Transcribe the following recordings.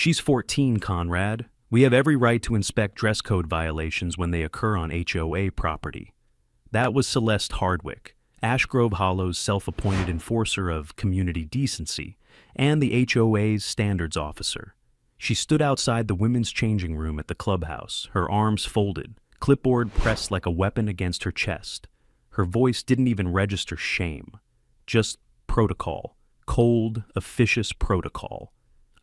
She's 14, Conrad. We have every right to inspect dress code violations when they occur on HOA property. That was Celeste Hardwick, Ash Grove Hollow's self-appointed enforcer of community decency and the HOA's standards officer. She stood outside the women's changing room at the clubhouse, her arms folded, clipboard pressed like a weapon against her chest. Her voice didn't even register shame, just protocol, cold, officious protocol.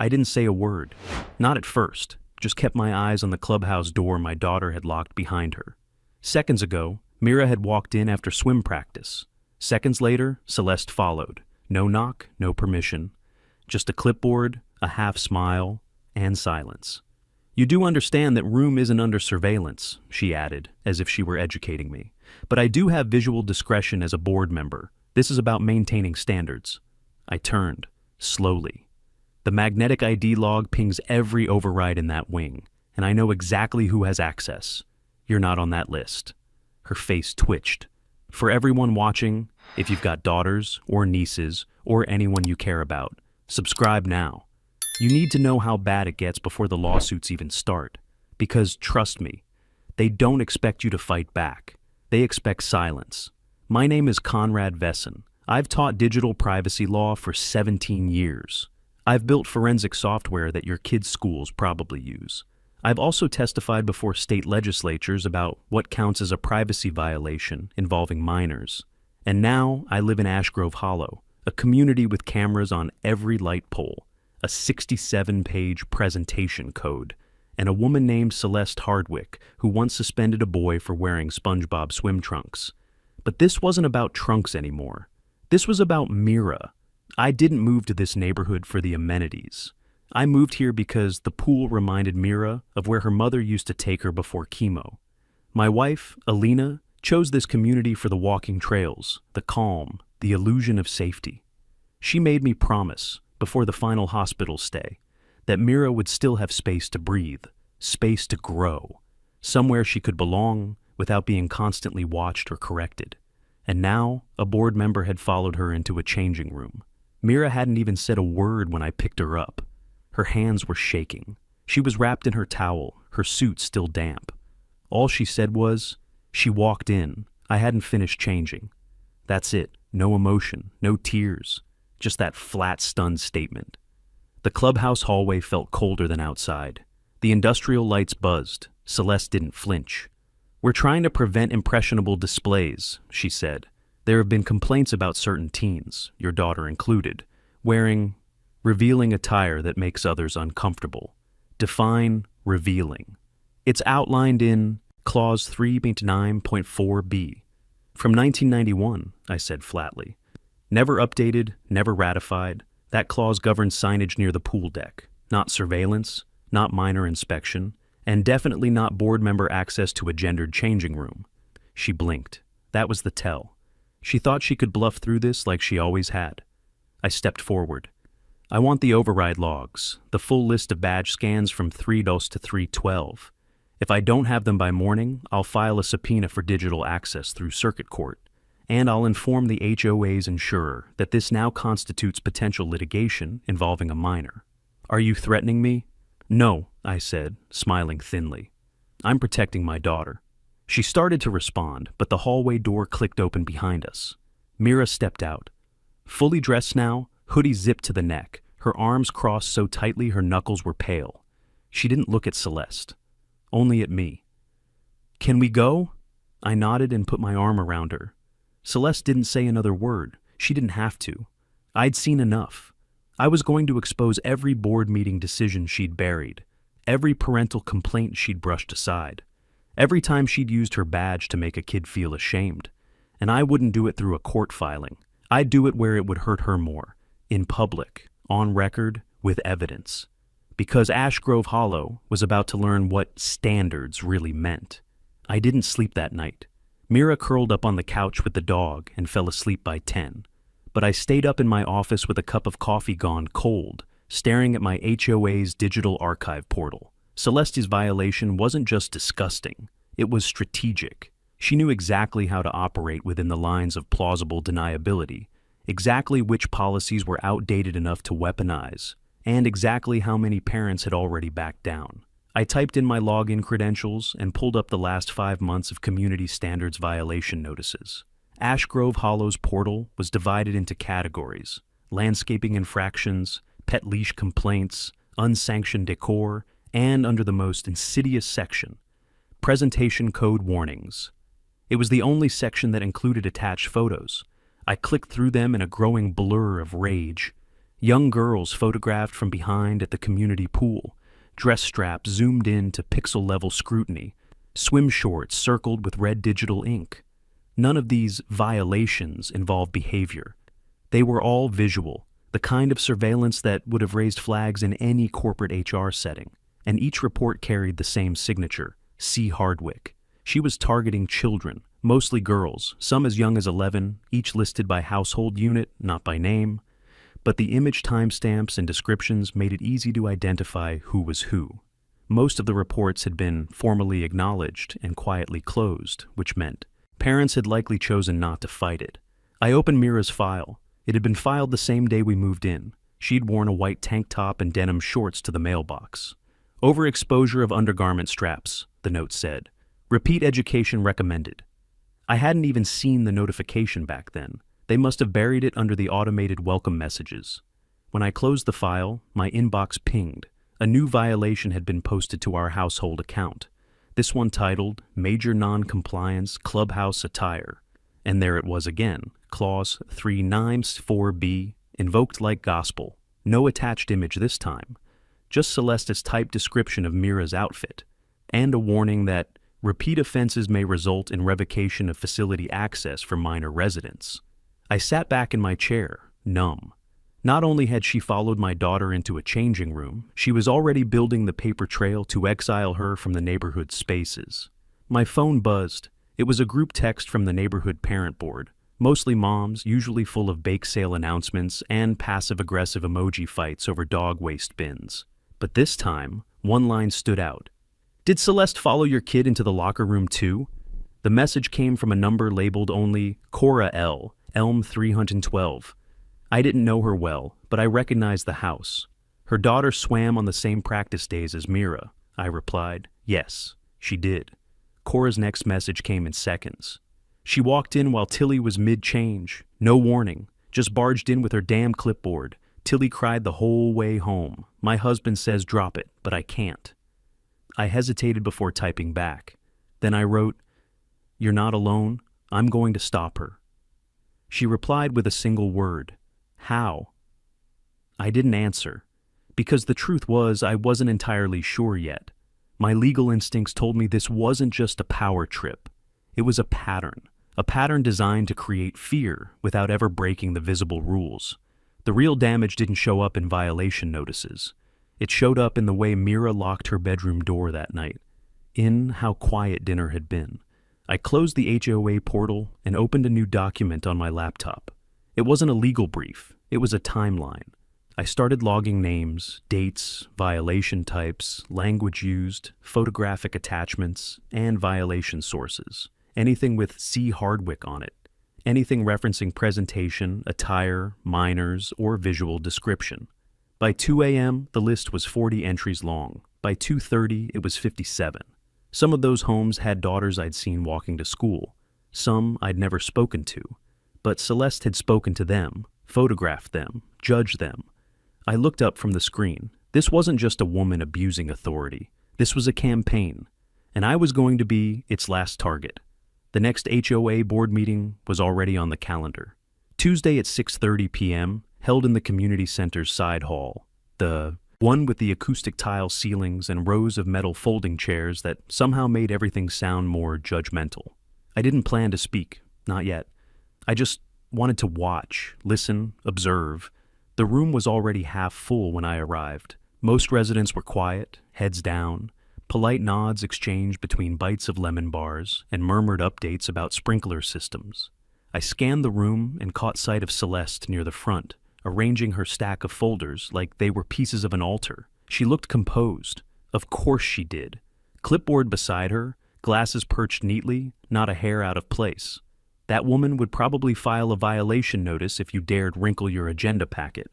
I didn't say a word, not at first, just kept my eyes on the clubhouse door my daughter had locked behind her. Seconds ago, Mira had walked in after swim practice. Seconds later, Celeste followed. No knock, no permission. Just a clipboard, a half smile, and silence. You do understand that room isn't under surveillance, she added, as if she were educating me. But I do have visual discretion as a board member. This is about maintaining standards. I turned, slowly. The magnetic ID log pings every override in that wing, and I know exactly who has access. You're not on that list. Her face twitched. For everyone watching, if you've got daughters or nieces or anyone you care about, subscribe now. You need to know how bad it gets before the lawsuits even start. Because trust me, they don't expect you to fight back. They expect silence. My name is Conrad Vesson. I've taught digital privacy law for 17 years. I've built forensic software that your kids' schools probably use. I've also testified before state legislatures about what counts as a privacy violation involving minors. And now I live in Ash Grove Hollow, a community with cameras on every light pole, a 67-page presentation code, and a woman named Celeste Hardwick who once suspended a boy for wearing SpongeBob swim trunks. But this wasn't about trunks anymore. This was about Mira. I didn't move to this neighborhood for the amenities. I moved here because the pool reminded Mira of where her mother used to take her before chemo. My wife, Alina, chose this community for the walking trails, the calm, the illusion of safety. She made me promise, before the final hospital stay, that Mira would still have space to breathe, space to grow, somewhere she could belong without being constantly watched or corrected. And now, a board member had followed her into a changing room. Mira hadn't even said a word when I picked her up. Her hands were shaking. She was wrapped in her towel, her suit still damp. All she said was, she walked in. I hadn't finished changing. That's it. No emotion, no tears. Just that flat, stunned statement. The clubhouse hallway felt colder than outside. The industrial lights buzzed. Celeste didn't flinch. We're trying to prevent impressionable displays, she said. There have been complaints about certain teens, your daughter included, wearing revealing attire that makes others uncomfortable. Define revealing. It's outlined in Clause 3.9.4b. From 1991, I said flatly. Never updated, never ratified. That clause governs signage near the pool deck, not surveillance, not minor inspection, and definitely not board member access to a gendered changing room. She blinked. That was the tell. She thought she could bluff through this like she always had. I stepped forward. I want the override logs, the full list of badge scans from 3DOS to 312. If I don't have them by morning, I'll file a subpoena for digital access through circuit court, and I'll inform the HOA's insurer that this now constitutes potential litigation involving a minor. Are you threatening me? No, I said, smiling thinly. I'm protecting my daughter. She started to respond, but the hallway door clicked open behind us. Mira stepped out. Fully dressed now, hoodie zipped to the neck, her arms crossed so tightly her knuckles were pale. She didn't look at Celeste, only at me. Can we go? I nodded and put my arm around her. Celeste didn't say another word. She didn't have to. I'd seen enough. I was going to expose every board meeting decision she'd buried, every parental complaint she'd brushed aside, every time she'd used her badge to make a kid feel ashamed. And I wouldn't do it through a court filing. I'd do it where it would hurt her more, in public, on record, with evidence. Because Ash Grove Hollow was about to learn what standards really meant. I didn't sleep that night. Mira curled up on the couch with the dog and fell asleep by 10. But I stayed up in my office with a cup of coffee gone cold, staring at my HOA's digital archive portal. Celeste's violation wasn't just disgusting, it was strategic. She knew exactly how to operate within the lines of plausible deniability, exactly which policies were outdated enough to weaponize, and exactly how many parents had already backed down. I typed in my login credentials and pulled up the last 5 months of community standards violation notices. Ash Grove Hollow's portal was divided into categories: landscaping infractions, pet leash complaints, unsanctioned decor, and under the most insidious section, presentation code warnings. It was the only section that included attached photos. I clicked through them in a growing blur of rage. Young girls photographed from behind at the community pool, dress straps zoomed in to pixel-level scrutiny, swim shorts circled with red digital ink. None of these violations involved behavior. They were all visual, the kind of surveillance that would have raised flags in any corporate HR setting, and each report carried the same signature: C. Hardwick. She was targeting children, mostly girls, some as young as 11, each listed by household unit, not by name. But the image timestamps and descriptions made it easy to identify who was who. Most of the reports had been formally acknowledged and quietly closed, which meant parents had likely chosen not to fight it. I opened Mira's file. It had been filed the same day we moved in. She'd worn a white tank top and denim shorts to the mailbox. Overexposure of undergarment straps, the note said. Repeat education recommended. I hadn't even seen the notification back then. They must have buried it under the automated welcome messages. When I closed the file, my inbox pinged. A new violation had been posted to our household account. This one titled, Major Non-Compliance Clubhouse Attire. And there it was again, Clause 394B, invoked like gospel. No attached image this time. Just Celeste's typed description of Mira's outfit. And a warning that repeat offenses may result in revocation of facility access for minor residents. I sat back in my chair, numb. Not only had she followed my daughter into a changing room, she was already building the paper trail to exile her from the neighborhood spaces. My phone buzzed. It was a group text from the neighborhood parent board, mostly moms, usually full of bake sale announcements and passive-aggressive emoji fights over dog waste bins. But this time, one line stood out. Did Celeste follow your kid into the locker room too? The message came from a number labeled only Cora L., Elm 312. I didn't know her well, but I recognized the house. Her daughter swam on the same practice days as Mira. I replied, yes, she did. Cora's next message came in seconds. She walked in while Tilly was mid-change. No warning, just barged in with her damn clipboard. Tilly cried the whole way home. My husband says drop it, but I can't. I hesitated before typing back. Then I wrote, you're not alone. I'm going to stop her. She replied with a single word. How? I didn't answer, because the truth was I wasn't entirely sure yet. My legal instincts told me this wasn't just a power trip. It was a pattern designed to create fear without ever breaking the visible rules. The real damage didn't show up in violation notices. It showed up in the way Mira locked her bedroom door that night, in how quiet dinner had been. I closed the HOA portal and opened a new document on my laptop. It wasn't a legal brief, it was a timeline. I started logging names, dates, violation types, language used, photographic attachments, and violation sources. Anything with C. Hardwick on it. Anything referencing presentation, attire, minors, or visual description. By 2 a.m., the list was 40 entries long. By 2:30, it was 57. Some of those homes had daughters I'd seen walking to school. Some I'd never spoken to. But Celeste had spoken to them, photographed them, judged them. I looked up from the screen. This wasn't just a woman abusing authority. This was a campaign. And I was going to be its last target. The next HOA board meeting was already on the calendar. Tuesday at 6:30 p.m., held in the community center's side hall. The one with the acoustic tile ceilings and rows of metal folding chairs that somehow made everything sound more judgmental. I didn't plan to speak, not yet. I just wanted to watch, listen, observe. The room was already half full when I arrived. Most residents were quiet, heads down, polite nods exchanged between bites of lemon bars and murmured updates about sprinkler systems. I scanned the room and caught sight of Celeste near the front, arranging her stack of folders like they were pieces of an altar. She looked composed. Of course she did. Clipboard beside her, glasses perched neatly, not a hair out of place. That woman would probably file a violation notice if you dared wrinkle your agenda packet.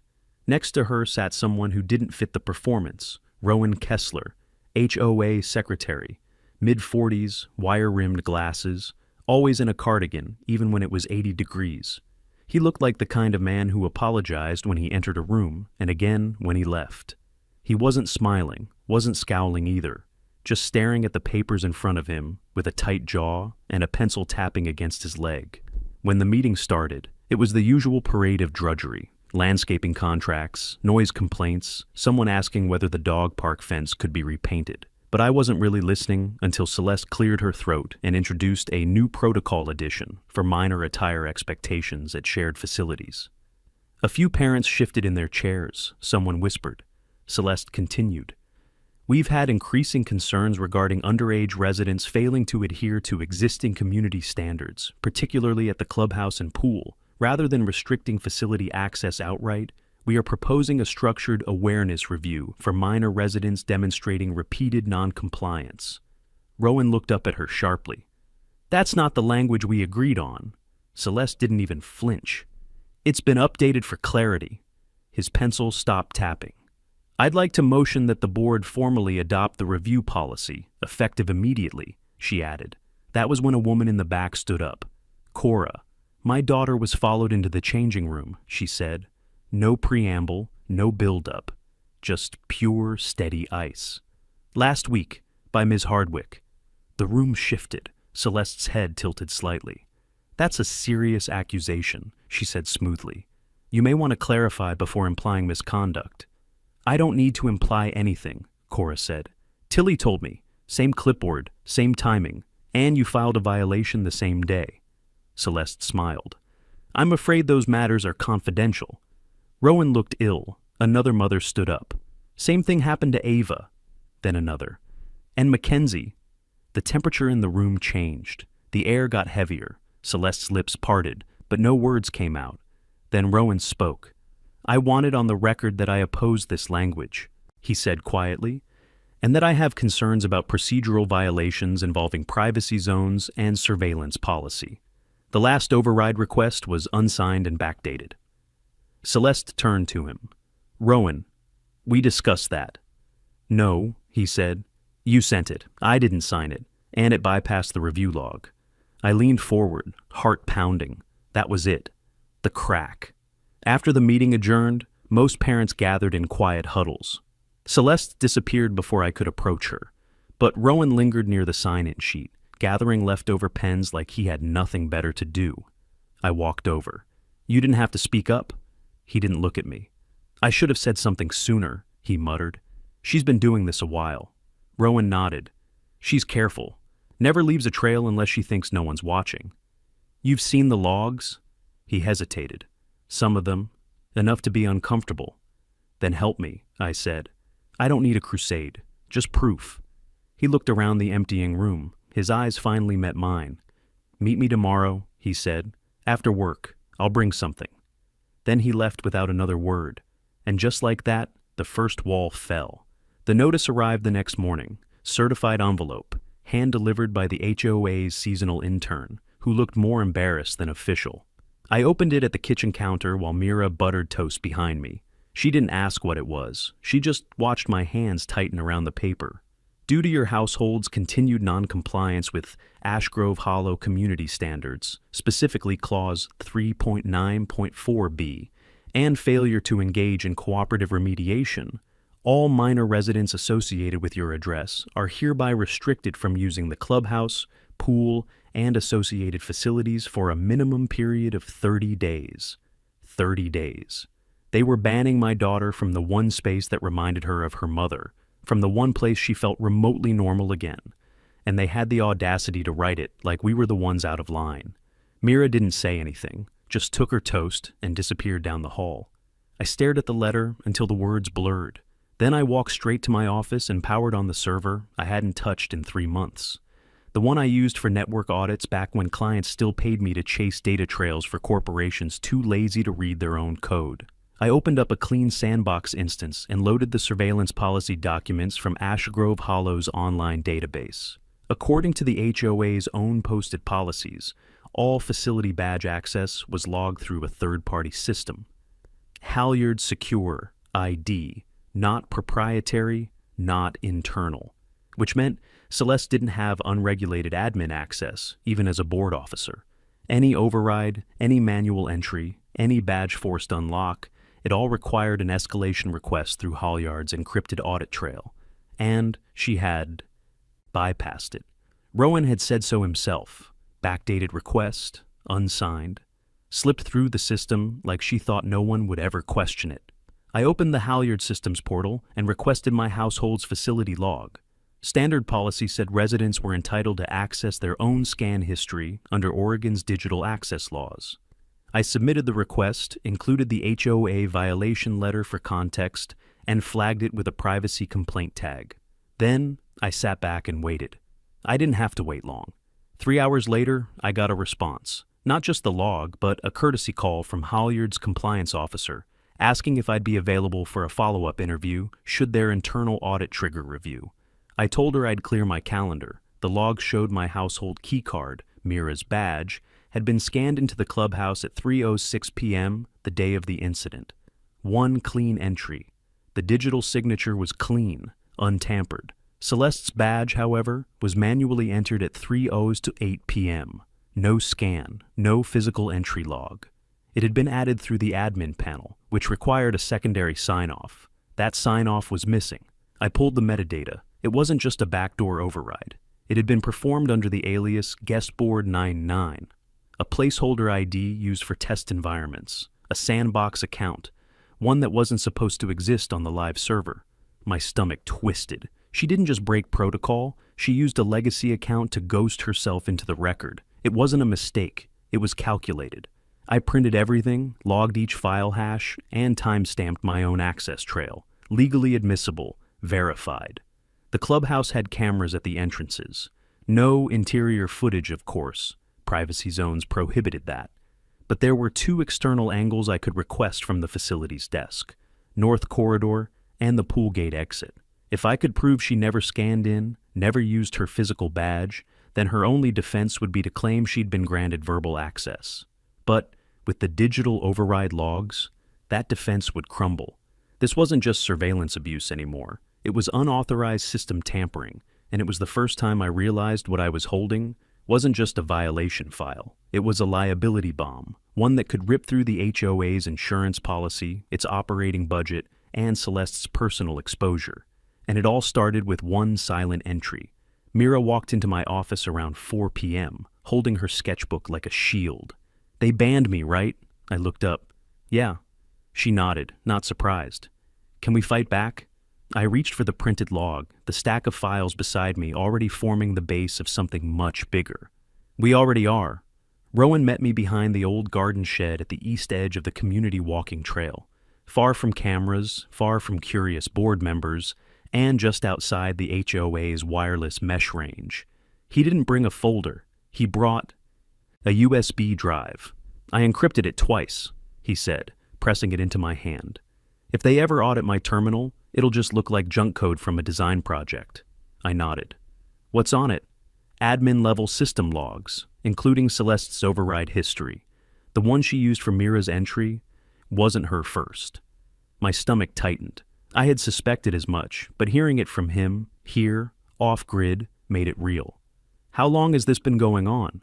Next to her sat someone who didn't fit the performance, Rowan Kessler, HOA secretary, mid-40s, wire-rimmed glasses, always in a cardigan, even when it was 80 degrees. He looked like the kind of man who apologized when he entered a room, and again when he left. He wasn't smiling, wasn't scowling either, just staring at the papers in front of him with a tight jaw and a pencil tapping against his leg. When the meeting started, it was the usual parade of drudgery. Landscaping contracts, noise complaints, someone asking whether the dog park fence could be repainted. But I wasn't really listening until Celeste cleared her throat and introduced a new protocol edition for minor attire expectations at shared facilities. A few parents shifted in their chairs, someone whispered. Celeste continued. We've had increasing concerns regarding underage residents failing to adhere to existing community standards, particularly at the clubhouse and pool. Rather than restricting facility access outright, we are proposing a structured awareness review for minor residents demonstrating repeated non-compliance. Rowan looked up at her sharply. That's not the language we agreed on. Celeste didn't even flinch. It's been updated for clarity. His pencil stopped tapping. I'd like to motion that the board formally adopt the review policy, effective immediately, she added. That was when a woman in the back stood up. Cora. My daughter was followed into the changing room, she said. No preamble, no build-up. Just pure, steady ice. Last week, by Ms. Hardwick. The room shifted, Celeste's head tilted slightly. That's a serious accusation, she said smoothly. You may want to clarify before implying misconduct. I don't need to imply anything, Cora said. Tilly told me. Same clipboard, same timing, and you filed a violation the same day. Celeste smiled. I'm afraid those matters are confidential. Rowan looked ill. Another mother stood up. Same thing happened to Ava. Then another. And Mackenzie. The temperature in the room changed. The air got heavier. Celeste's lips parted, but no words came out. Then Rowan spoke. I wanted on the record that I oppose this language, he said quietly, and that I have concerns about procedural violations involving privacy zones and surveillance policy. The last override request was unsigned and backdated. Celeste turned to him. Rowan, we discussed that. No, he said. You sent it. I didn't sign it, and it bypassed the review log. I leaned forward, heart pounding. That was it. The crack. After the meeting adjourned, most parents gathered in quiet huddles. Celeste disappeared before I could approach her, but Rowan lingered near the sign-in sheet, gathering leftover pens like he had nothing better to do. I walked over. You didn't have to speak up. He didn't look at me. I should have said something sooner, he muttered. She's been doing this a while. Rowan nodded. She's careful. Never leaves a trail unless she thinks no one's watching. You've seen the logs? He hesitated. Some of them. Enough to be uncomfortable. Then help me, I said. I don't need a crusade. Just proof. He looked around the emptying room. His eyes finally met mine. Meet me tomorrow, he said. After work. I'll bring something. Then he left without another word. And just like that, the first wall fell. The notice arrived the next morning. Certified envelope. Hand-delivered by the HOA's seasonal intern, who looked more embarrassed than official. I opened it at the kitchen counter while Mira buttered toast behind me. She didn't ask what it was. She just watched my hands tighten around the paper. Due to your household's continued non-compliance with Ash Grove Hollow community standards, specifically Clause 3.9.4b, and failure to engage in cooperative remediation, all minor residents associated with your address are hereby restricted from using the clubhouse, pool, and associated facilities for a minimum period of 30 days. 30 days. They were banning my daughter from the one space that reminded her of her mother, from the one place she felt remotely normal again, and they had the audacity to write it like we were the ones out of line. Mira didn't say anything, just took her toast and disappeared down the hall. I stared at the letter until the words blurred. Then I walked straight to my office and powered on the server I hadn't touched in 3 months. The one I used for network audits back when clients still paid me to chase data trails for corporations too lazy to read their own code. I opened up a clean sandbox instance and loaded the surveillance policy documents from Ash Grove Hollow's online database. According to the HOA's own posted policies, all facility badge access was logged through a third-party system. Halyard Secure ID, not proprietary, not internal, which meant Celeste didn't have unregulated admin access, even as a board officer. Any override, any manual entry, any badge forced unlock, it all required an escalation request through Halyard's encrypted audit trail. And she had bypassed it. Rowan had said so himself. Backdated request, unsigned, slipped through the system like she thought no one would ever question it. I opened the Halyard Systems portal and requested my household's facility log. Standard policy said residents were entitled to access their own scan history under Oregon's digital access laws. I submitted the request, included the HOA violation letter for context, and flagged it with a privacy complaint tag. Then I sat back and waited. I didn't have to wait long. 3 hours later, I got a response. Not just the log, but a courtesy call from Halyard's compliance officer, asking if I'd be available for a follow-up interview should their internal audit trigger review. I told her I'd clear my calendar. The log showed my household keycard, Mira's badge, had been scanned into the clubhouse at 3:06 p.m. the day of the incident. One clean entry. The digital signature was clean, untampered. Celeste's badge, however, was manually entered at 3:00 to 8 p.m. No scan, no physical entry log. It had been added through the admin panel, which required a secondary sign-off. That sign-off was missing. I pulled the metadata. It wasn't just a backdoor override. It had been performed under the alias guestboard99, a placeholder ID used for test environments, a sandbox account, one that wasn't supposed to exist on the live server. My stomach twisted. She didn't just break protocol, she used a legacy account to ghost herself into the record. It wasn't a mistake, it was calculated. I printed everything, logged each file hash, and time-stamped my own access trail. Legally admissible, verified. The clubhouse had cameras at the entrances. No interior footage, of course. Privacy zones prohibited that. But there were 2 external angles I could request from the facility's desk: North Corridor and the pool gate exit. If I could prove she never scanned in, never used her physical badge, then her only defense would be to claim she'd been granted verbal access. But with the digital override logs, that defense would crumble. This wasn't just surveillance abuse anymore. It was unauthorized system tampering, and it was the first time I realized what I was holding wasn't just a violation file. It was a liability bomb, one that could rip through the HOA's insurance policy, its operating budget, and Celeste's personal exposure. And it all started with one silent entry. Mira walked into my office around 4 p.m., holding her sketchbook like a shield. "They banned me, right?" I looked up. "Yeah." She nodded, not surprised. "Can we fight back?" I reached for the printed log, the stack of files beside me already forming the base of something much bigger. "We already are." Rowan met me behind the old garden shed at the east edge of the community walking trail, far from cameras, far from curious board members, and just outside the HOA's wireless mesh range. He didn't bring a folder. He brought a USB drive. "I encrypted it twice," he said, pressing it into my hand. "If they ever audit my terminal, it'll just look like junk code from a design project." I nodded. "What's on it?" "Admin-level system logs, including Celeste's override history. The one she used for Mira's entry wasn't her first." My stomach tightened. I had suspected as much, but hearing it from him, here, off-grid, made it real. "How long has this been going on?"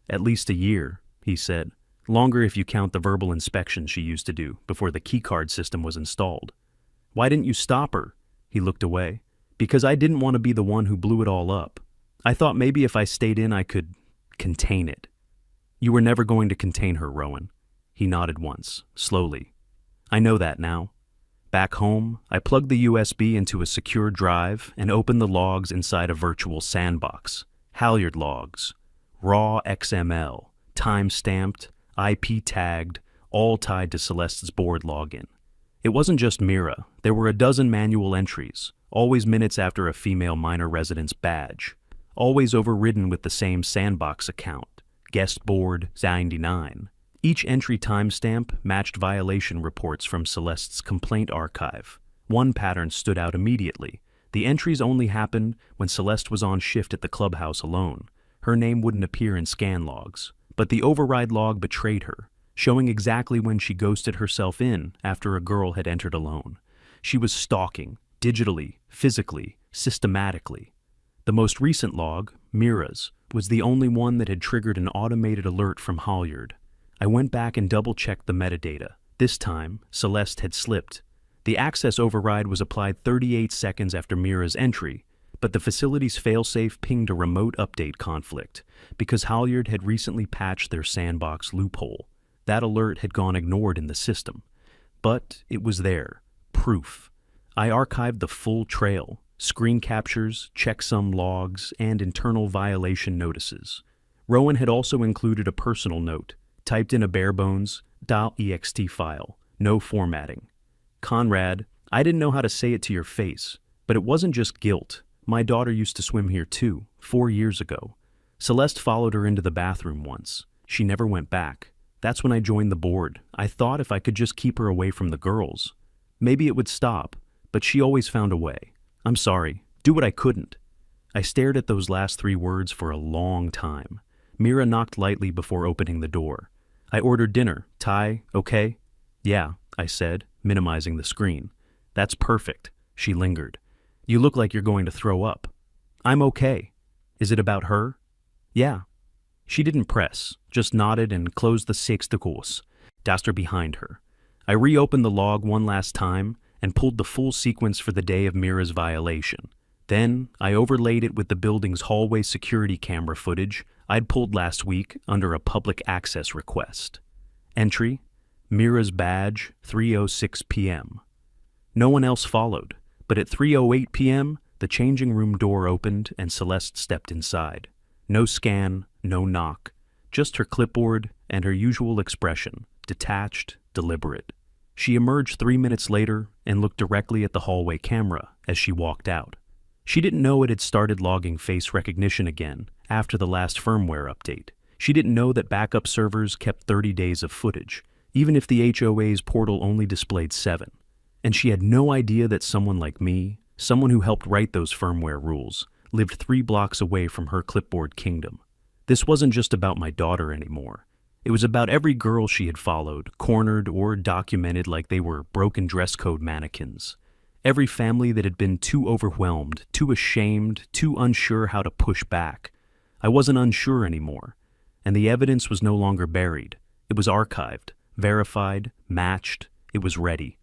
"At least a year," he said. "Longer if you count the verbal inspections she used to do before the keycard system was installed." "Why didn't you stop her?" He looked away. "Because I didn't want to be the one who blew it all up. I thought maybe if I stayed in I could contain it." "You were never going to contain her, Rowan." He nodded once, slowly. "I know that now." Back home, I plugged the USB into a secure drive and opened the logs inside a virtual sandbox. Halyard logs. Raw XML. Time-stamped, IP-tagged, all tied to Celeste's board login. It wasn't just Mira. There were a dozen manual entries, always minutes after a female minor resident's badge, always overridden with the same sandbox account, guestboard99. Each entry timestamp matched violation reports from Celeste's complaint archive. One pattern stood out immediately. The entries only happened when Celeste was on shift at the clubhouse alone. Her name wouldn't appear in scan logs. But the override log betrayed her. showing exactly when she ghosted herself in after a girl had entered alone. She was stalking, digitally, physically, systematically. The most recent log, Mira's, was the only one that had triggered an automated alert from Halyard. I went back and double-checked the metadata. This time, Celeste had slipped. The access override was applied 38 seconds after Mira's entry, but the facility's failsafe pinged a remote update conflict because Halyard had recently patched their sandbox loophole. That alert had gone ignored in the system. But it was there. Proof. I archived the full trail, screen captures, checksum logs, and internal violation notices. Rowan had also included a personal note, typed in a barebones .ext file, no formatting. Conrad, I didn't know how to say it to your face, but it wasn't just guilt. My daughter used to swim here too, 4 years ago. Celeste followed her into the bathroom once. She never went back. That's when I joined the board. I thought if I could just keep her away from the girls, maybe it would stop, but she always found a way. I'm sorry. Do what I couldn't. I stared at those last 3 words for a long time. Mira knocked lightly before opening the door. I ordered dinner. Ty, okay? Yeah, I said, minimizing the screen. That's perfect. She lingered. You look like you're going to throw up. I'm okay. Is it about her? Yeah. She didn't press, just nodded and closed the sixth course, Daster behind her. I reopened the log one last time and pulled the full sequence for the day of Mira's violation. Then I overlaid it with the building's hallway security camera footage I'd pulled last week under a public access request. Entry: Mira's badge, 3:06 p.m. No one else followed, but at 3:08 p.m., the changing room door opened and Celeste stepped inside. No scan, no knock, just her clipboard and her usual expression, detached, deliberate. She emerged 3 minutes later and looked directly at the hallway camera as she walked out. She didn't know it had started logging face recognition again after the last firmware update. She didn't know that backup servers kept 30 days of footage, even if the HOA's portal only displayed 7. And she had no idea that someone like me, someone who helped write those firmware rules, lived 3 blocks away from her clipboard kingdom. This wasn't just about my daughter anymore. It was about every girl she had followed, cornered, or documented like they were broken dress code mannequins. Every family that had been too overwhelmed, too ashamed, too unsure how to push back. I wasn't unsure anymore, and the evidence was no longer buried. It was archived, verified, matched. It was ready.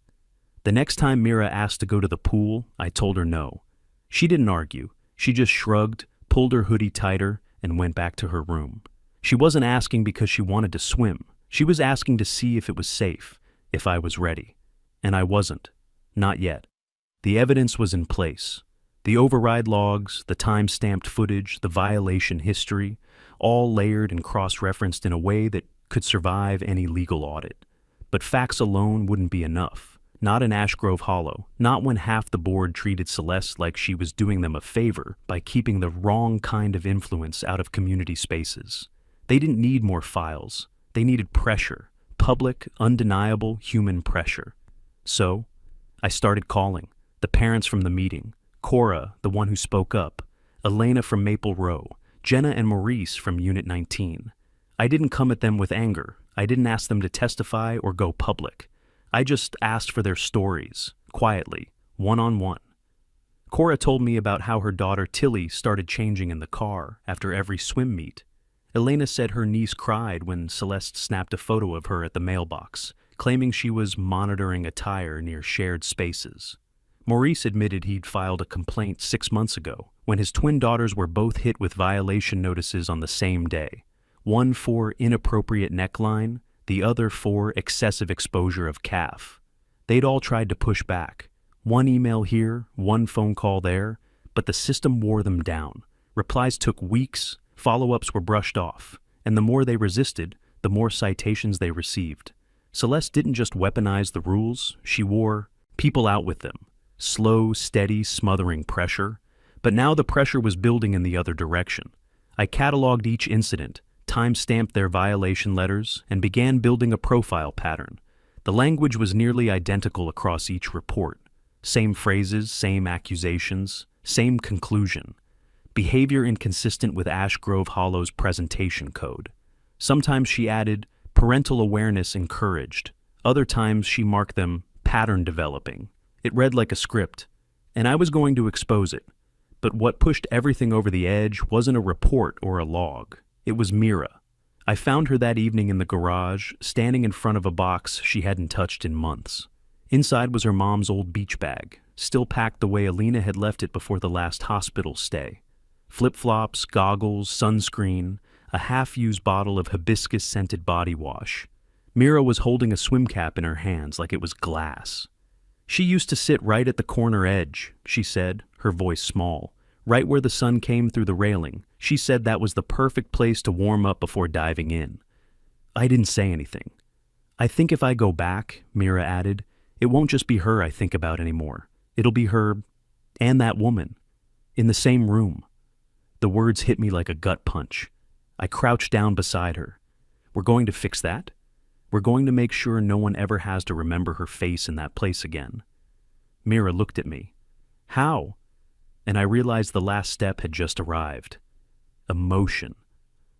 The next time Mira asked to go to the pool, I told her no. She didn't argue. She just shrugged, pulled her hoodie tighter, and went back to her room. She wasn't asking because she wanted to swim. She was asking to see if it was safe, if I was ready. And I wasn't. Not yet. The evidence was in place. The override logs, the time-stamped footage, the violation history, all layered and cross-referenced in a way that could survive any legal audit. But facts alone wouldn't be enough. Not in Ash Grove Hollow, not when half the board treated Celeste like she was doing them a favor by keeping the wrong kind of influence out of community spaces. They didn't need more files. They needed pressure, public, undeniable human pressure. So, I started calling. The parents from the meeting, Cora, the one who spoke up, Elena from Maple Row, Jenna and Maurice from Unit 19. I didn't come at them with anger. I didn't ask them to testify or go public. I just asked for their stories, quietly, one-on-one. Cora told me about how her daughter Tilly started changing in the car after every swim meet. Elena said her niece cried when Celeste snapped a photo of her at the mailbox, claiming she was monitoring attire near shared spaces. Maurice admitted he'd filed a complaint 6 months ago when his twin daughters were both hit with violation notices on the same day, one for inappropriate neckline, the other for excessive exposure of calf. They'd all tried to push back. One email here, one phone call there, but the system wore them down. Replies took weeks, follow-ups were brushed off, and the more they resisted, the more citations they received. Celeste didn't just weaponize the rules, she wore people out with them. Slow, steady, smothering pressure. But now the pressure was building in the other direction. I cataloged each incident, time-stamped their violation letters, and began building a profile pattern. The language was nearly identical across each report. Same phrases, same accusations, same conclusion. Behavior inconsistent with Ash Grove Hollow's presentation code. Sometimes she added, Parental awareness encouraged. Other times she marked them pattern developing. It read like a script, and I was going to expose it. But what pushed everything over the edge wasn't a report or a log. It was Mira. I found her that evening in the garage, standing in front of a box she hadn't touched in months. Inside was her mom's old beach bag, still packed the way Alina had left it before the last hospital stay. Flip-flops, goggles, sunscreen, a half-used bottle of hibiscus-scented body wash. Mira was holding a swim cap in her hands like it was glass. She used to sit right at the corner edge, she said, her voice small, right where the sun came through the railing. She said that was the perfect place to warm up before diving in. I didn't say anything. I think if I go back, Mira added, it won't just be her I think about anymore. It'll be her and that woman in the same room. The words hit me like a gut punch. I crouched down beside her. We're going to fix that? We're going to make sure no one ever has to remember her face in that place again. Mira looked at me. How? And I realized the last step had just arrived. Emotion.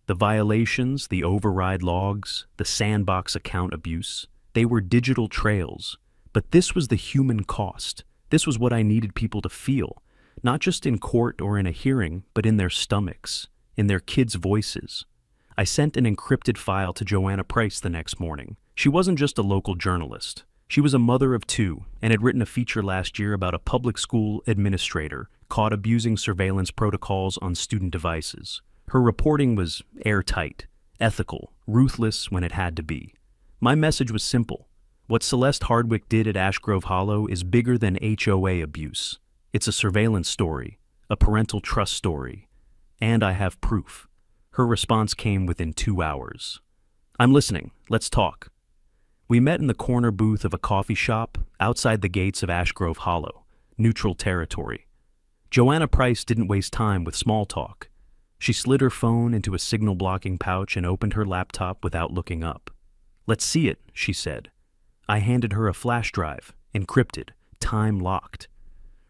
The violations, the override logs, the sandbox account abuse, they were digital trails. But this was the human cost. This was what I needed people to feel, not just in court or in a hearing, but in their stomachs, in their kids' voices. I sent an encrypted file to Joanna Price the next morning. She wasn't just a local journalist. She was a mother of two and had written a feature last year about a public school administrator caught abusing surveillance protocols on student devices. Her reporting was airtight, ethical, ruthless when it had to be. My message was simple. What Celeste Hardwick did at Ash Grove Hollow is bigger than HOA abuse. It's a surveillance story, a parental trust story, and I have proof. Her response came within 2 hours. I'm listening. Let's talk. We met in the corner booth of a coffee shop outside the gates of Ash Grove Hollow, neutral territory. Joanna Price didn't waste time with small talk. She slid her phone into a signal-blocking pouch and opened her laptop without looking up. Let's see it, she said. I handed her a flash drive, encrypted, time-locked.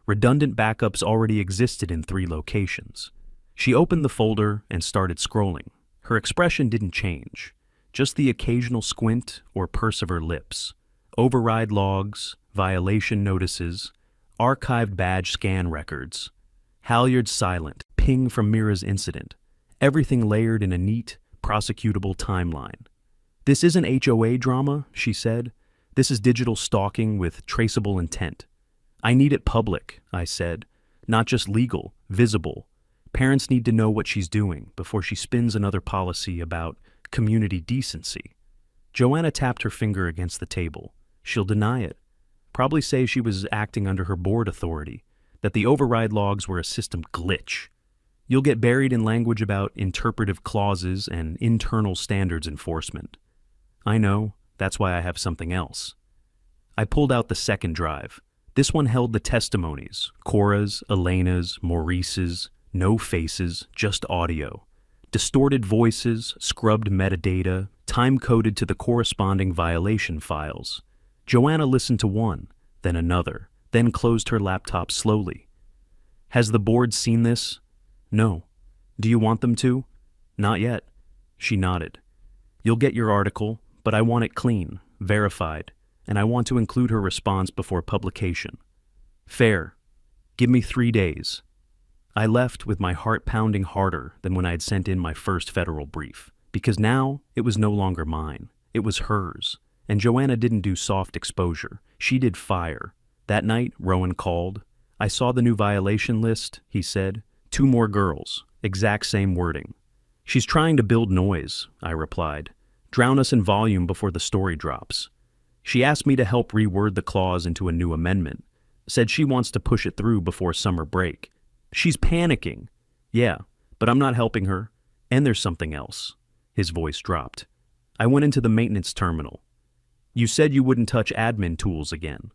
Redundant backups already existed in 3 locations. She opened the folder and started scrolling. Her expression didn't change, just the occasional squint or purse of her lips. Override logs, violation notices, archived badge scan records. Halyard silent, ping from Mira's incident. Everything layered in a neat, prosecutable timeline. This isn't HOA drama, she said. This is digital stalking with traceable intent. I need it public, I said, not just legal, visible. Parents need to know what she's doing before she spins another policy about community decency. Joanna tapped her finger against the table. She'll deny it. Probably say she was acting under her board authority, that the override logs were a system glitch. You'll get buried in language about interpretive clauses and internal standards enforcement. I know, that's why I have something else. I pulled out the second drive. This one held the testimonies, Cora's, Elena's, Maurice's. No faces, just audio. Distorted voices, scrubbed metadata, time-coded to the corresponding violation files. Joanna listened to one, then another, then closed her laptop slowly. Has the board seen this? No. Do you want them to? Not yet. She nodded. You'll get your article, but I want it clean, verified, and I want to include her response before publication. Fair. Give me 3 days. I left with my heart pounding harder than when I had sent in my first federal brief, because now it was no longer mine. It was hers. And Joanna didn't do soft exposure. She did fire. That night, Rowan called. I saw the new violation list, he said. 2 more girls. Exact same wording. She's trying to build noise, I replied. Drown us in volume before the story drops. She asked me to help reword the clause into a new amendment. Said she wants to push it through before summer break. She's panicking. Yeah, but I'm not helping her. And there's something else. His voice dropped. I went into the maintenance terminal. You said you wouldn't touch admin tools again.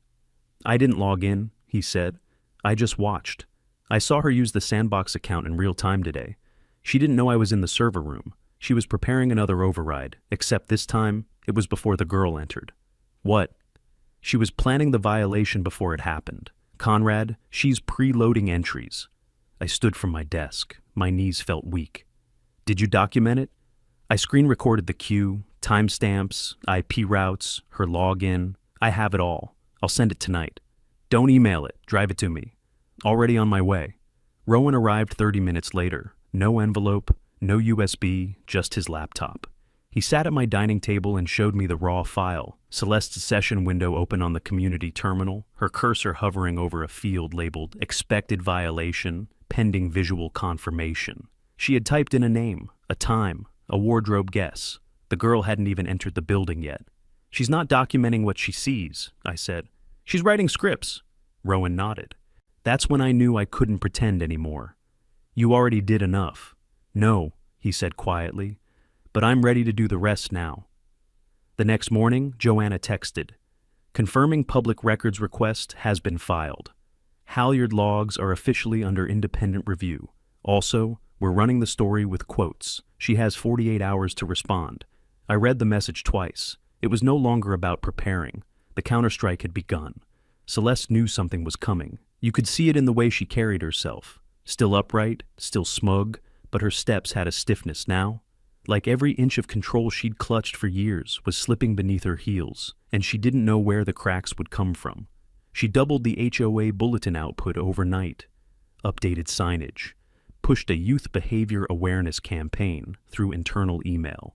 I didn't log in, he said. I just watched. I saw her use the sandbox account in real time today. She didn't know I was in the server room. She was preparing another override, except this time it was before the girl entered. What? She was planning the violation before it happened. Conrad, she's preloading entries. I stood from my desk. My knees felt weak. Did you document it? I screen recorded the cue, Timestamps, IP routes, her login. I have it all. I'll send it tonight. Don't email it. Drive it to me. Already on my way. Rowan arrived 30 minutes later. No envelope, no USB, just his laptop. He sat at my dining table and showed me the raw file, Celeste's session window open on the community terminal, her cursor hovering over a field labeled expected violation, pending visual confirmation. She had typed in a name, a time, a wardrobe guess. The girl hadn't even entered the building yet. She's not documenting what she sees, I said. She's writing scripts. Rowan nodded. That's when I knew I couldn't pretend anymore. You already did enough. No, he said quietly, but I'm ready to do the rest now. The next morning, Joanna texted, confirming public records request has been filed. Halyard logs are officially under independent review. Also, we're running the story with quotes. She has 48 hours to respond. I read the message twice. It was no longer about preparing. The counterstrike had begun. Celeste knew something was coming. You could see it in the way she carried herself. Still upright, still smug, but her steps had a stiffness now. Like every inch of control she'd clutched for years was slipping beneath her heels, and she didn't know where the cracks would come from. She doubled the HOA bulletin output overnight, updated signage, pushed a youth behavior awareness campaign through internal email.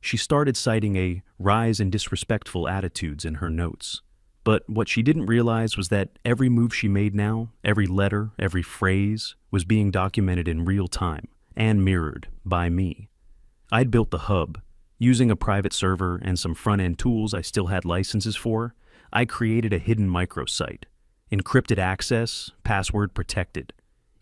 She started citing a rise in disrespectful attitudes in her notes. But what she didn't realize was that every move she made now, every letter, every phrase, was being documented in real time and mirrored by me. I'd built the hub. Using a private server and some front-end tools I still had licenses for, I created a hidden microsite. Encrypted access, password protected.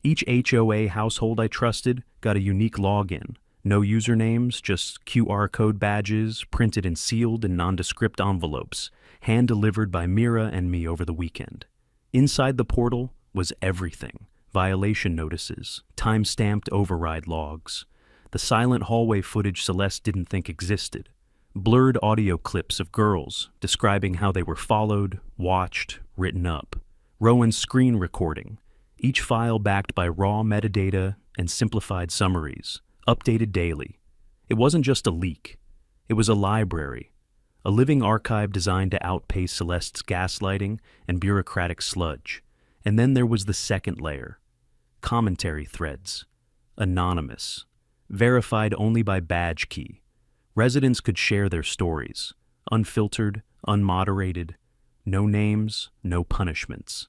Each HOA household I trusted got a unique login. No usernames, just QR code badges, printed and sealed in nondescript envelopes, hand-delivered by Mira and me over the weekend. Inside the portal was everything. Violation notices, time-stamped override logs, the silent hallway footage Celeste didn't think existed, blurred audio clips of girls describing how they were followed, watched, written up, Rowan's screen recording, each file backed by raw metadata and simplified summaries, updated daily. It wasn't just a leak. It was a library, a living archive designed to outpace Celeste's gaslighting and bureaucratic sludge. And then there was the second layer. Commentary threads. Anonymous. Verified only by badge key. Residents could share their stories. Unfiltered, unmoderated. No names, no punishments.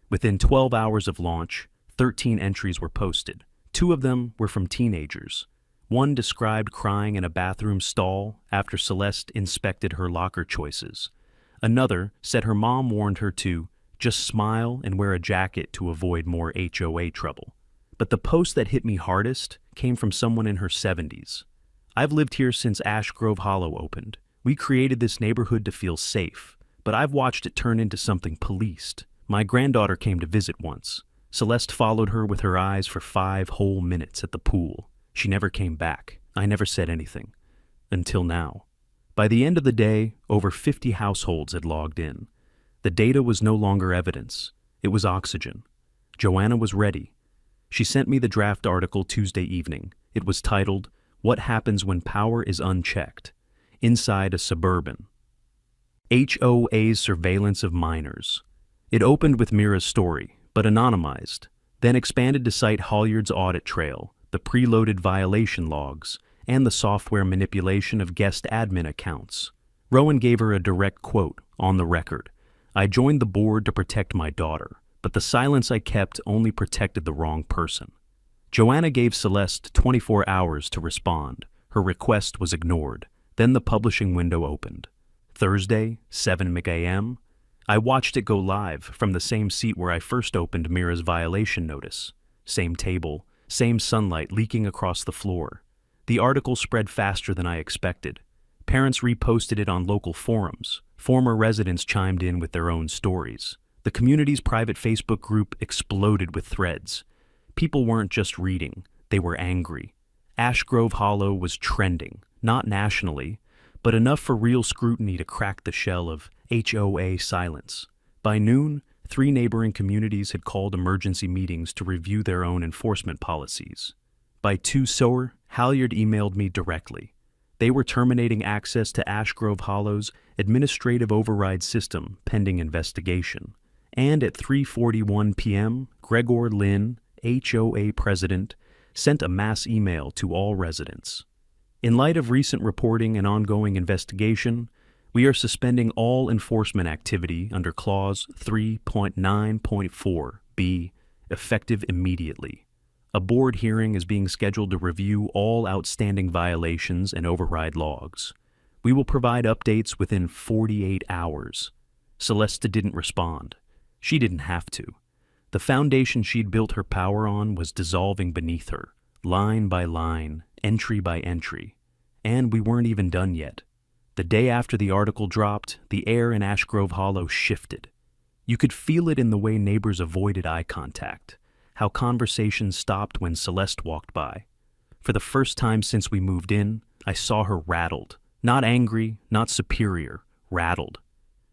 Within 12 hours of launch, 13 entries were posted. 2 of them were from teenagers. One described crying in a bathroom stall after Celeste inspected her locker choices. Another said her mom warned her to just smile and wear a jacket to avoid more HOA trouble. But the post that hit me hardest came from someone in her 70s. I've lived here since Ash Grove Hollow opened. We created this neighborhood to feel safe, but I've watched it turn into something policed. My granddaughter came to visit once. Celeste followed her with her eyes for 5 whole minutes at the pool. She never came back. I never said anything. Until now. By the end of the day, over 50 households had logged in. The data was no longer evidence. It was oxygen. Joanna was ready. She sent me the draft article Tuesday evening. It was titled, What Happens When Power is Unchecked? Inside a Suburban. HOA's Surveillance of Minors. It opened with Mira's story, but anonymized, then expanded to cite Halyard's audit trail, the preloaded violation logs, and the software manipulation of guest admin accounts. Rowan gave her a direct quote, on the record. I joined the board to protect my daughter, but the silence I kept only protected the wrong person. Joanna gave Celeste 24 hours to respond. Her request was ignored. Then the publishing window opened. Thursday, 7 a.m., I watched it go live from the same seat where I first opened Mira's violation notice. Same table, same sunlight leaking across the floor. The article spread faster than I expected. Parents reposted it on local forums. Former residents chimed in with their own stories. The community's private Facebook group exploded with threads. People weren't just reading, they were angry. Ash Grove Hollow was trending, not nationally, but enough for real scrutiny to crack the shell of HOA silence. By noon, 3 neighboring communities had called emergency meetings to review their own enforcement policies. By 2 soar, Halyard emailed me directly. They were terminating access to Ash Grove Hollow's administrative override system pending investigation. And at 3:41 p.m., Gregor Lynn, HOA president, sent a mass email to all residents. In light of recent reporting and ongoing investigation, we are suspending all enforcement activity under Clause 3.9.4b, effective immediately. A board hearing is being scheduled to review all outstanding violations and override logs. We will provide updates within 48 hours. Celeste didn't respond. She didn't have to. The foundation she'd built her power on was dissolving beneath her, line by line, entry by entry. And we weren't even done yet. The day after the article dropped, the air in Ash Grove Hollow shifted. You could feel it in the way neighbors avoided eye contact, how conversations stopped when Celeste walked by. For the first time since we moved in, I saw her rattled. Not angry, not superior, rattled.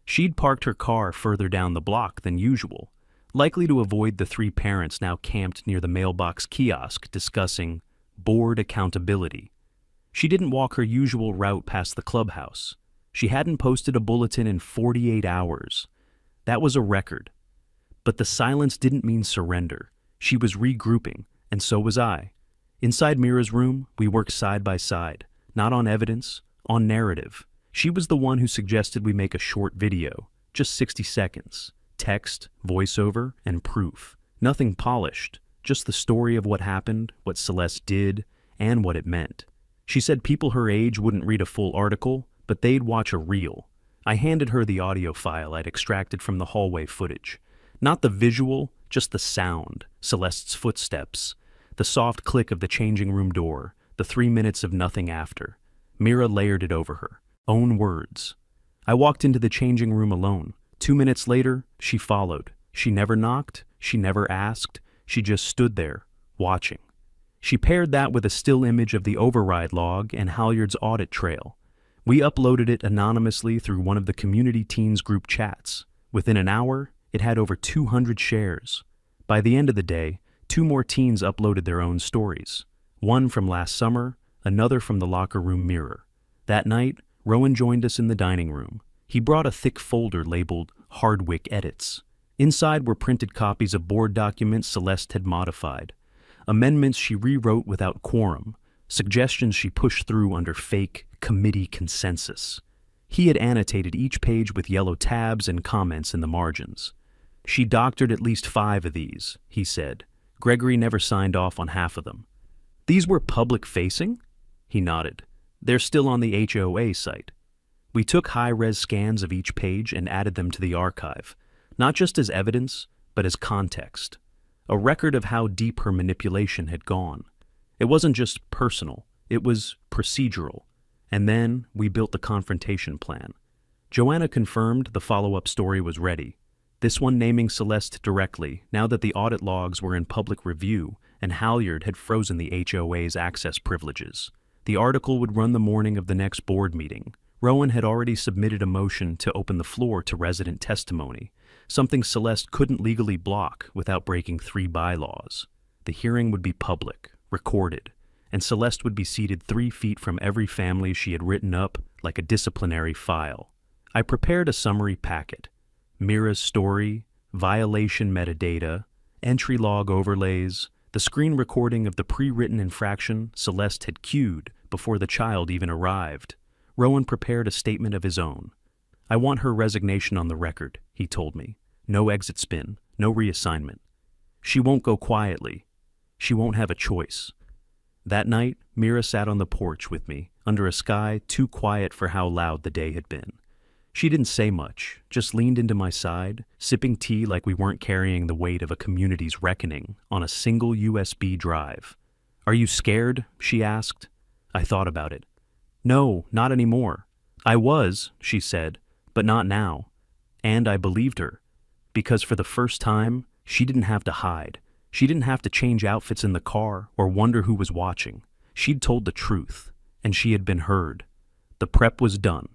She'd parked her car further down the block than usual, likely to avoid the three parents now camped near the mailbox kiosk discussing board accountability. She didn't walk her usual route past the clubhouse. She hadn't posted a bulletin in 48 hours. That was a record. But the silence didn't mean surrender. She was regrouping, and so was I. Inside Mira's room, we worked side by side, not on evidence, on narrative. She was the one who suggested we make a short video, just 60 seconds, text, voiceover, and proof. Nothing polished, just the story of what happened, what Celeste did, and what it meant. She said people her age wouldn't read a full article, but they'd watch a reel. I handed her the audio file I'd extracted from the hallway footage. Not the visual, just the sound, Celeste's footsteps, the soft click of the changing room door, the 3 minutes of nothing after. Mira layered it over her. Own words. I walked into the changing room alone. 2 minutes later, she followed. She never knocked, she never asked, she just stood there, watching. She paired that with a still image of the override log and Halyard's audit trail. We uploaded it anonymously through one of the community teens group chats. Within an hour, it had over 200 shares. By the end of the day, 2 more teens uploaded their own stories. One from last summer, another from the locker room mirror. That night, Rowan joined us in the dining room. He brought a thick folder labeled Hardwick Edits. Inside were printed copies of board documents Celeste had modified. Amendments she rewrote without quorum, suggestions she pushed through under fake committee consensus. He had annotated each page with yellow tabs and comments in the margins. She doctored at least 5 of these, he said. Gregory never signed off on half of them. These were public-facing? He nodded. They're still on the HOA site. We took high-res scans of each page and added them to the archive, not just as evidence, but as context. A record of how deep her manipulation had gone. It wasn't just personal, it was procedural. And then we built the confrontation plan. Joanna confirmed the follow-up story was ready. This one naming Celeste directly, now that the audit logs were in public review and Halyard had frozen the HOA's access privileges. The article would run the morning of the next board meeting. Rowan had already submitted a motion to open the floor to resident testimony, something Celeste couldn't legally block without breaking 3 bylaws. The hearing would be public, recorded, and Celeste would be seated 3 feet from every family she had written up like a disciplinary file. I prepared a summary packet. Mira's story, violation metadata, entry log overlays, the screen recording of the pre-written infraction Celeste had cued before the child even arrived. Rowan prepared a statement of his own. I want her resignation on the record, he told me. No exit spin, no reassignment. She won't go quietly. She won't have a choice. That night, Mira sat on the porch with me, under a sky too quiet for how loud the day had been. She didn't say much, just leaned into my side, sipping tea like we weren't carrying the weight of a community's reckoning on a single USB drive. Are you scared? She asked. I thought about it. No, not anymore. I was, she said, but not now. And I believed her. Because for the first time, she didn't have to hide. She didn't have to change outfits in the car or wonder who was watching. She'd told the truth, and she had been heard. The prep was done.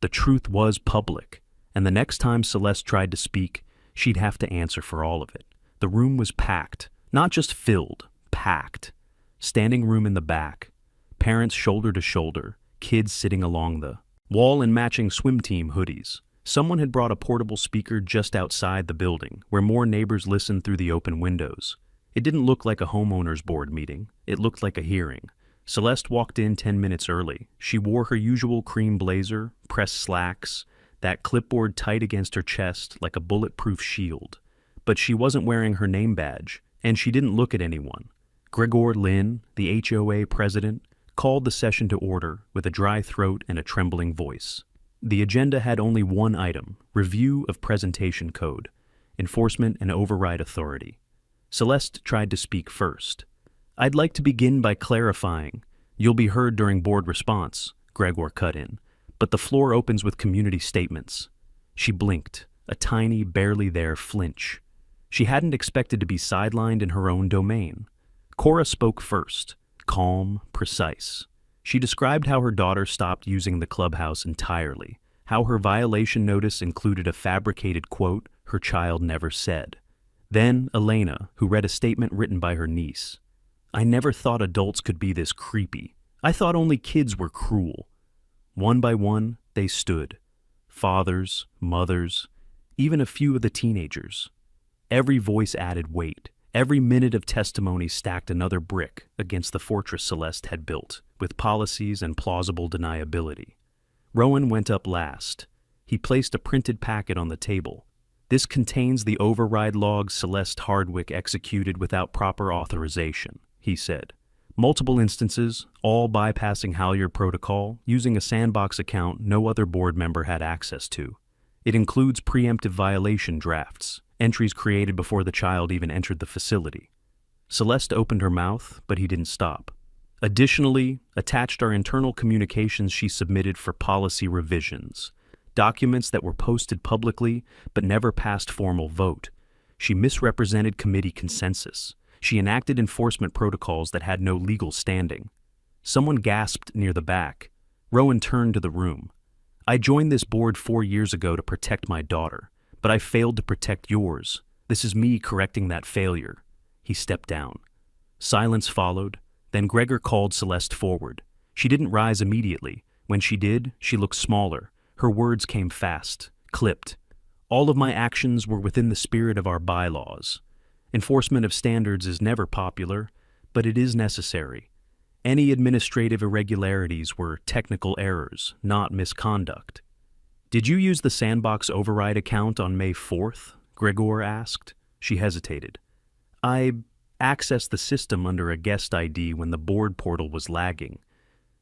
The truth was public, and the next time Celeste tried to speak, she'd have to answer for all of it. The room was packed, not just filled, packed. Standing room in the back, parents shoulder to shoulder, kids sitting along the wall in matching swim team hoodies. Someone had brought a portable speaker just outside the building, where more neighbors listened through the open windows. It didn't look like a homeowners board meeting. It looked like a hearing. Celeste walked in 10 minutes early. She wore her usual cream blazer, pressed slacks, that clipboard tight against her chest like a bulletproof shield. But she wasn't wearing her name badge, and she didn't look at anyone. Gregor Lynn, the HOA president, called the session to order with a dry throat and a trembling voice. The agenda had only one item: review of presentation code, enforcement and override authority. Celeste tried to speak first. "I'd like to begin by clarifying. You'll be heard during board response," Gregor cut in, "but the floor opens with community statements." She blinked, a tiny, barely there flinch. She hadn't expected to be sidelined in her own domain. Cora spoke first, calm, precise. She described how her daughter stopped using the clubhouse entirely, how her violation notice included a fabricated quote her child never said. Then Elena, who read a statement written by her niece. "I never thought adults could be this creepy. I thought only kids were cruel." One by one, they stood. Fathers, mothers, even a few of the teenagers. Every voice added weight. Every minute of testimony stacked another brick against the fortress Celeste had built, with policies and plausible deniability. Rowan went up last. He placed a printed packet on the table. "This contains the override logs Celeste Hardwick executed without proper authorization," he said. "Multiple instances, all bypassing Halyard protocol, using a sandbox account no other board member had access to. It includes preemptive violation drafts, entries created before the child even entered the facility." Celeste opened her mouth, but he didn't stop. "Additionally, attached are internal communications she submitted for policy revisions, documents that were posted publicly but never passed formal vote. She misrepresented committee consensus. She enacted enforcement protocols that had no legal standing." Someone gasped near the back. Rowan turned to the room. "I joined this board 4 years ago to protect my daughter, but I failed to protect yours. This is me correcting that failure." He stepped down. Silence followed. Then Gregor called Celeste forward. She didn't rise immediately. When she did, she looked smaller. Her words came fast, clipped. "All of my actions were within the spirit of our bylaws. Enforcement of standards is never popular, but it is necessary. Any administrative irregularities were technical errors, not misconduct." "Did you use the sandbox override account on May 4th? Gregor asked. She hesitated. "I accessed the system under a guest ID when the board portal was lagging."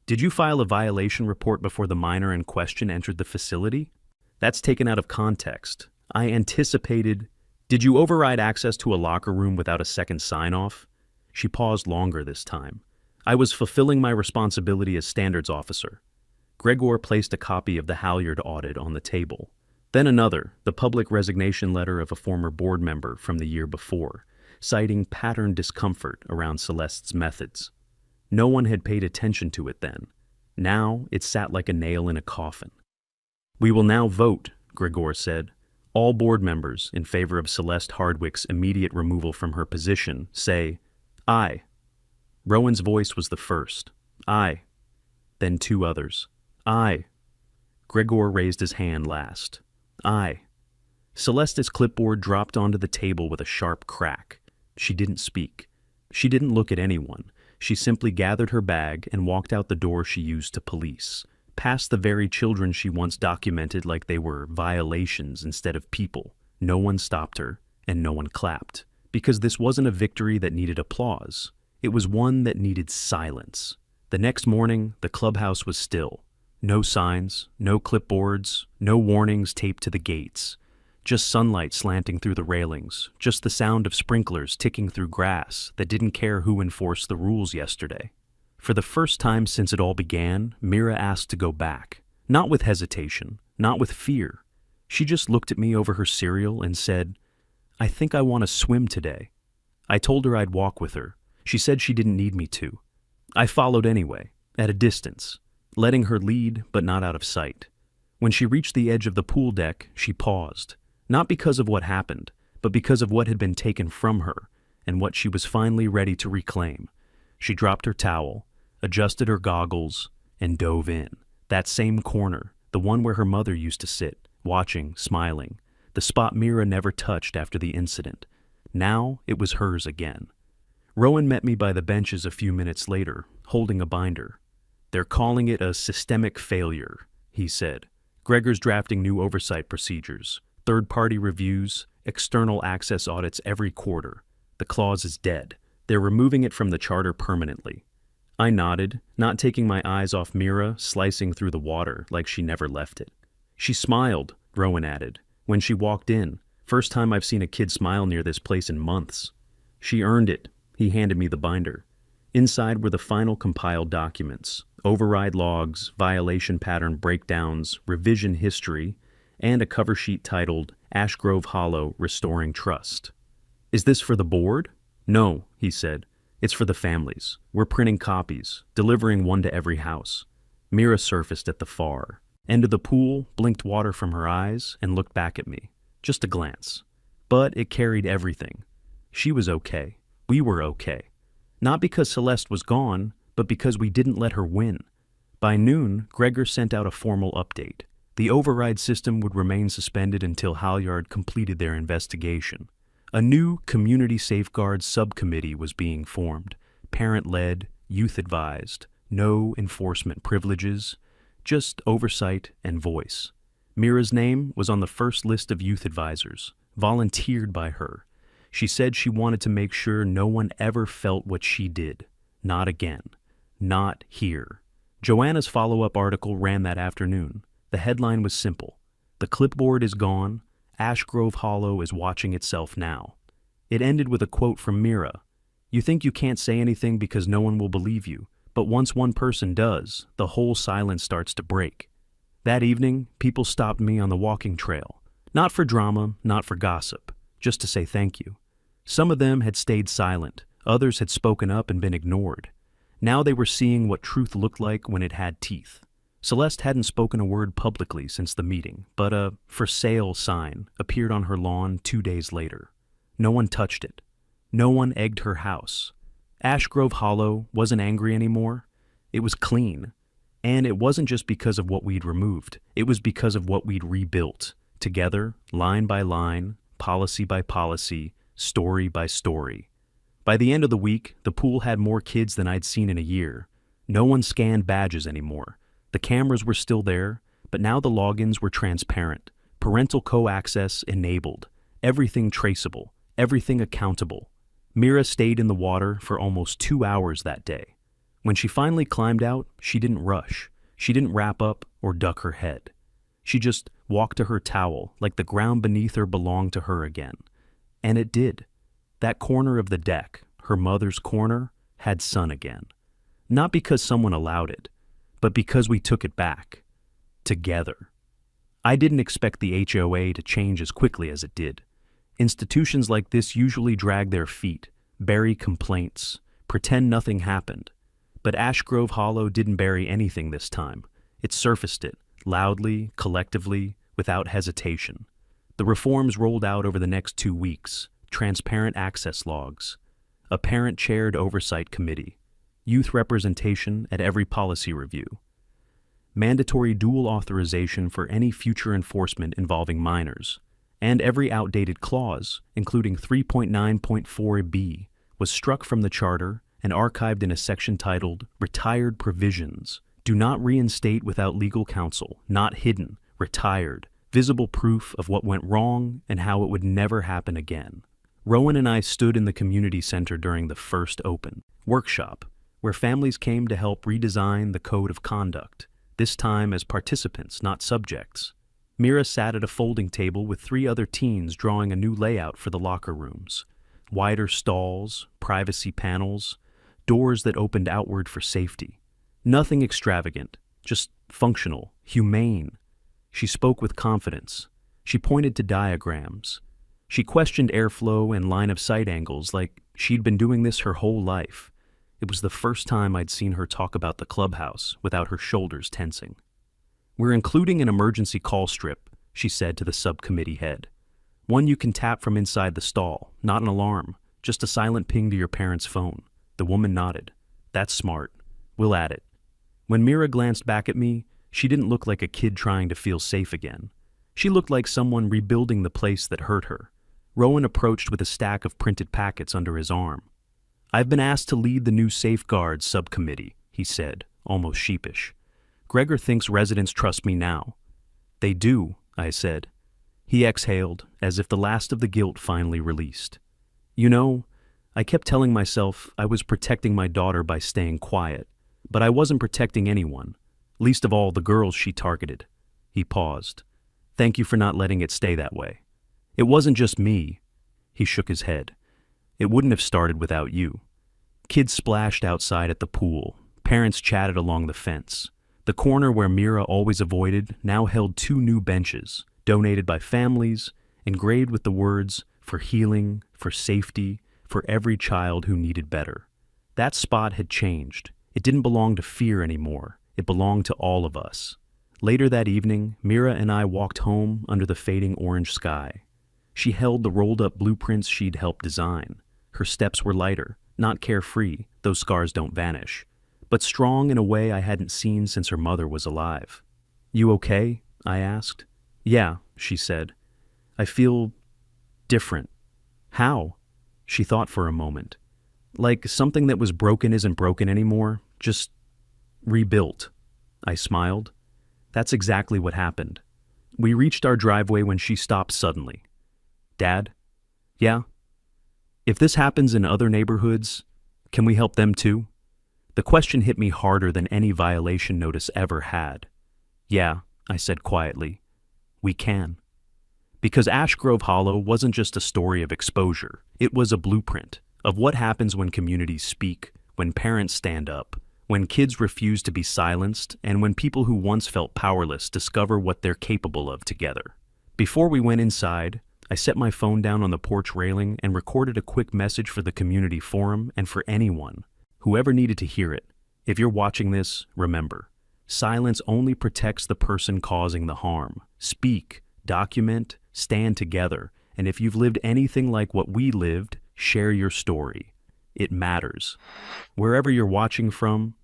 "Did you file a violation report before the minor in question entered the facility?" "That's taken out of context. I anticipated—" "Did you override access to a locker room without a second sign-off?" She paused longer this time. "I was fulfilling my responsibility as standards officer." Gregor placed a copy of the Halyard audit on the table. Then another, the public resignation letter of a former board member from the year before, citing pattern discomfort around Celeste's methods. No one had paid attention to it then. Now it sat like a nail in a coffin. "We will now vote," Gregor said. "All board members in favor of Celeste Hardwick's immediate removal from her position say, 'Aye.'" Rowan's voice was the first. "Aye." Then 2 others. "Aye." Gregor raised his hand last. "Aye." Celeste's clipboard dropped onto the table with a sharp crack. She didn't speak. She didn't look at anyone. She simply gathered her bag and walked out the door she used to police, past the very children she once documented like they were violations instead of people. No one stopped her, and no one clapped, because this wasn't a victory that needed applause. It was one that needed silence. The next morning, the clubhouse was still. No signs, no clipboards, no warnings taped to the gates. Just sunlight slanting through the railings, just the sound of sprinklers ticking through grass that didn't care who enforced the rules yesterday. For the first time since it all began, Mira asked to go back. Not with hesitation, not with fear. She just looked at me over her cereal and said, "I think I want to swim today." I told her I'd walk with her. She said she didn't need me to. I followed anyway, at a distance, letting her lead but not out of sight. When she reached the edge of the pool deck, she paused. Not because of what happened, but because of what had been taken from her and what she was finally ready to reclaim. She dropped her towel, adjusted her goggles, and dove in. That same corner, the one where her mother used to sit, watching, smiling, the spot Mira never touched after the incident. Now it was hers again. Rowan met me by the benches a few minutes later, holding a binder. "They're calling it a systemic failure," he said. "Gregor's drafting new oversight procedures, third-party reviews, external access audits every quarter. The clause is dead. They're removing it from the charter permanently." I nodded, not taking my eyes off Mira slicing through the water like she never left it. "She smiled," Rowan added, "when she walked in. First time I've seen a kid smile near this place in months." "She earned it." He handed me the binder. Inside were the final compiled documents, override logs, violation pattern breakdowns, revision history, and a cover sheet titled Ash Grove Hollow Restoring Trust. "Is this for the board?" "No," he said. "It's for the families. We're printing copies, delivering one to every house." Mira surfaced at the far end of the pool, blinked water from her eyes, and looked back at me. Just a glance. But it carried everything. She was okay. We were okay. Not because Celeste was gone, but because we didn't let her win. By noon, Gregor sent out a formal update. The override system would remain suspended until Halyard completed their investigation. A new community safeguards subcommittee was being formed, parent-led, youth-advised, no enforcement privileges, just oversight and voice. Mira's name was on the first list of youth advisors, volunteered by her. She said she wanted to make sure no one ever felt what she did. Not again. Not here. Joanna's follow-up article ran that afternoon. The headline was simple. "The clipboard is gone. Ash Grove Hollow is watching itself now." It ended with a quote from Mira. "You think you can't say anything because no one will believe you, but once one person does, the whole silence starts to break." That evening, people stopped me on the walking trail. Not for drama, not for gossip, just to say thank you. Some of them had stayed silent. Others had spoken up and been ignored. Now they were seeing what truth looked like when it had teeth. Celeste hadn't spoken a word publicly since the meeting, but a "for sale" sign appeared on her lawn 2 days later. No one touched it. No one egged her house. Ash Grove Hollow wasn't angry anymore. It was clean. And it wasn't just because of what we'd removed. It was because of what we'd rebuilt, together, line by line, policy by policy, story by story. By the end of the week, the pool had more kids than I'd seen in a year. No one scanned badges anymore. The cameras were still there, but now the logins were transparent, parental co-access enabled, everything traceable, everything accountable. Mira stayed in the water for almost 2 hours that day. When she finally climbed out, she didn't rush. She didn't wrap up or duck her head. She just walked to her towel like the ground beneath her belonged to her again. And it did. That corner of the deck, her mother's corner, had sun again. Not because someone allowed it, but because we took it back. Together. I didn't expect the HOA to change as quickly as it did. Institutions like this usually drag their feet, bury complaints, pretend nothing happened. But Ash Grove Hollow didn't bury anything this time. It surfaced it, loudly, collectively, without hesitation. The reforms rolled out over the next 2 weeks. Transparent access logs, a parent-chaired oversight committee, youth representation at every policy review, mandatory dual authorization for any future enforcement involving minors, and every outdated clause, including 3.9.4b, was struck from the charter and archived in a section titled Retired Provisions. Do not reinstate without legal counsel, not hidden, retired, visible proof of what went wrong and how it would never happen again. Rowan and I stood in the community center during the first open workshop, where families came to help redesign the code of conduct, this time as participants, not subjects. Mira sat at a folding table with 3 other teens drawing a new layout for the locker rooms. Wider stalls, privacy panels, doors that opened outward for safety. Nothing extravagant, just functional, humane. She spoke with confidence. She pointed to diagrams. She questioned airflow and line-of-sight angles like she'd been doing this her whole life. It was the first time I'd seen her talk about the clubhouse without her shoulders tensing. "We're including an emergency call strip," she said to the subcommittee head. "One you can tap from inside the stall, not an alarm, just a silent ping to your parents' phone." The woman nodded. "That's smart. We'll add it." When Mira glanced back at me, she didn't look like a kid trying to feel safe again. She looked like someone rebuilding the place that hurt her. Rowan approached with a stack of printed packets under his arm. "I've been asked to lead the new safeguards subcommittee," he said, almost sheepish. "Gregor thinks residents trust me now." "They do," I said. He exhaled, as if the last of the guilt finally released. "You know, I kept telling myself I was protecting my daughter by staying quiet, but I wasn't protecting anyone, least of all the girls she targeted." He paused. "Thank you for not letting it stay that way. It wasn't just me." He shook his head. "It wouldn't have started without you." Kids splashed outside at the pool. Parents chatted along the fence. The corner where Mira always avoided now held 2 new benches, donated by families, engraved with the words, "For healing, for safety, for every child who needed better." That spot had changed. It didn't belong to fear anymore. It belonged to all of us. Later that evening, Mira and I walked home under the fading orange sky. She held the rolled-up blueprints she'd helped design. Her steps were lighter, not carefree, those scars don't vanish, but strong in a way I hadn't seen since her mother was alive. "You okay?" I asked. "Yeah," she said. "I feel different." "How?" She thought for a moment. "Like something that was broken isn't broken anymore, just rebuilt." I smiled. That's exactly what happened. We reached our driveway when she stopped suddenly. "Dad?" "Yeah?" "If this happens in other neighborhoods, can we help them too?" The question hit me harder than any violation notice ever had. "Yeah," I said quietly. "We can." Because Ash Grove Hollow wasn't just a story of exposure. It was a blueprint of what happens when communities speak, when parents stand up, when kids refuse to be silenced, and when people who once felt powerless discover what they're capable of together. Before we went inside, I set my phone down on the porch railing and recorded a quick message for the community forum and for anyone, whoever needed to hear it. If you're watching this, remember, silence only protects the person causing the harm. Speak, document, stand together, and if you've lived anything like what we lived, share your story. It matters. Wherever you're watching from,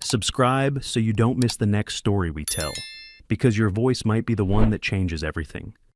subscribe so you don't miss the next story we tell, because your voice might be the one that changes everything.